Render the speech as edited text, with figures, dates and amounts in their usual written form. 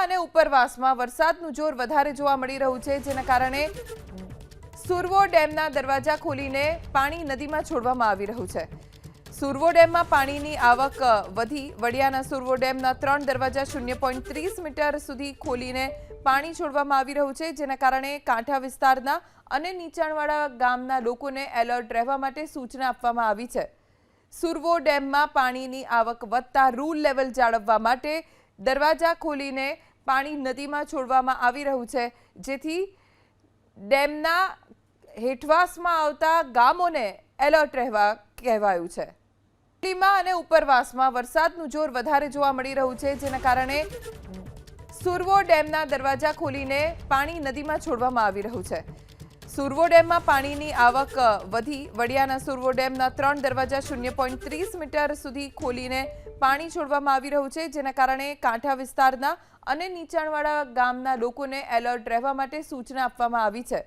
અને ઉપરવાસમાં વરસાદનું જોર વધારે જોવા મળી રહ્યું છે, જેના કારણે સુરવો ડેમના દરવાજા ખોલીને પાણી નદીમાં છોડવામાં આવી રહ્યું છે। સુરવો ડેમમાં પાણીની આવક વધી વડિયાના સુરવો ડેમના 3 દરવાજા 0.30 મીટર સુધી ખોલીને પાણી છોડવામાં આવી રહ્યું છે, જેના કારણે કાંઠા વિસ્તારના અને નીચાણવાળા ગામના લોકોને એલર્ટ રહેવા માટે સૂચના આપવામાં આવી છે। સુરવો ડેમમાં પાણીની આવક વધતા રૂલ લેવલ જાળવવા માટે દરવાજા ખોલીને પાણી નદીમાં છોડવામાં આવી રહ્યું છે, જેથી ડેમના હેઠવાસમાં આવતા ગામોને એલર્ટ રહેવા કહેવાયું છે। દિલ્હીમાં અને ઉપરવાસમાં વરસાદનું જોર વધારે જોવા મળી રહ્યું છે, જેના કારણે સુરવો ડેમના દરવાજા ખોલીને પાણી નદીમાં છોડવામાં આવી રહ્યું છે। સુરવો ડેમમાં પાણીની આવક વધી વડિયાના સુરવો ડેમના 3 દરવાજા 0.30 મીટર સુધી ખોલીને પાણી છોડવામાં આવી રહ્યું છે, જેના કારણે કાંઠા વિસ્તારના અને નીચાણવાળા ગામના લોકોને એલર્ટ રહેવા માટે સૂચના આપવામાં આવી છે।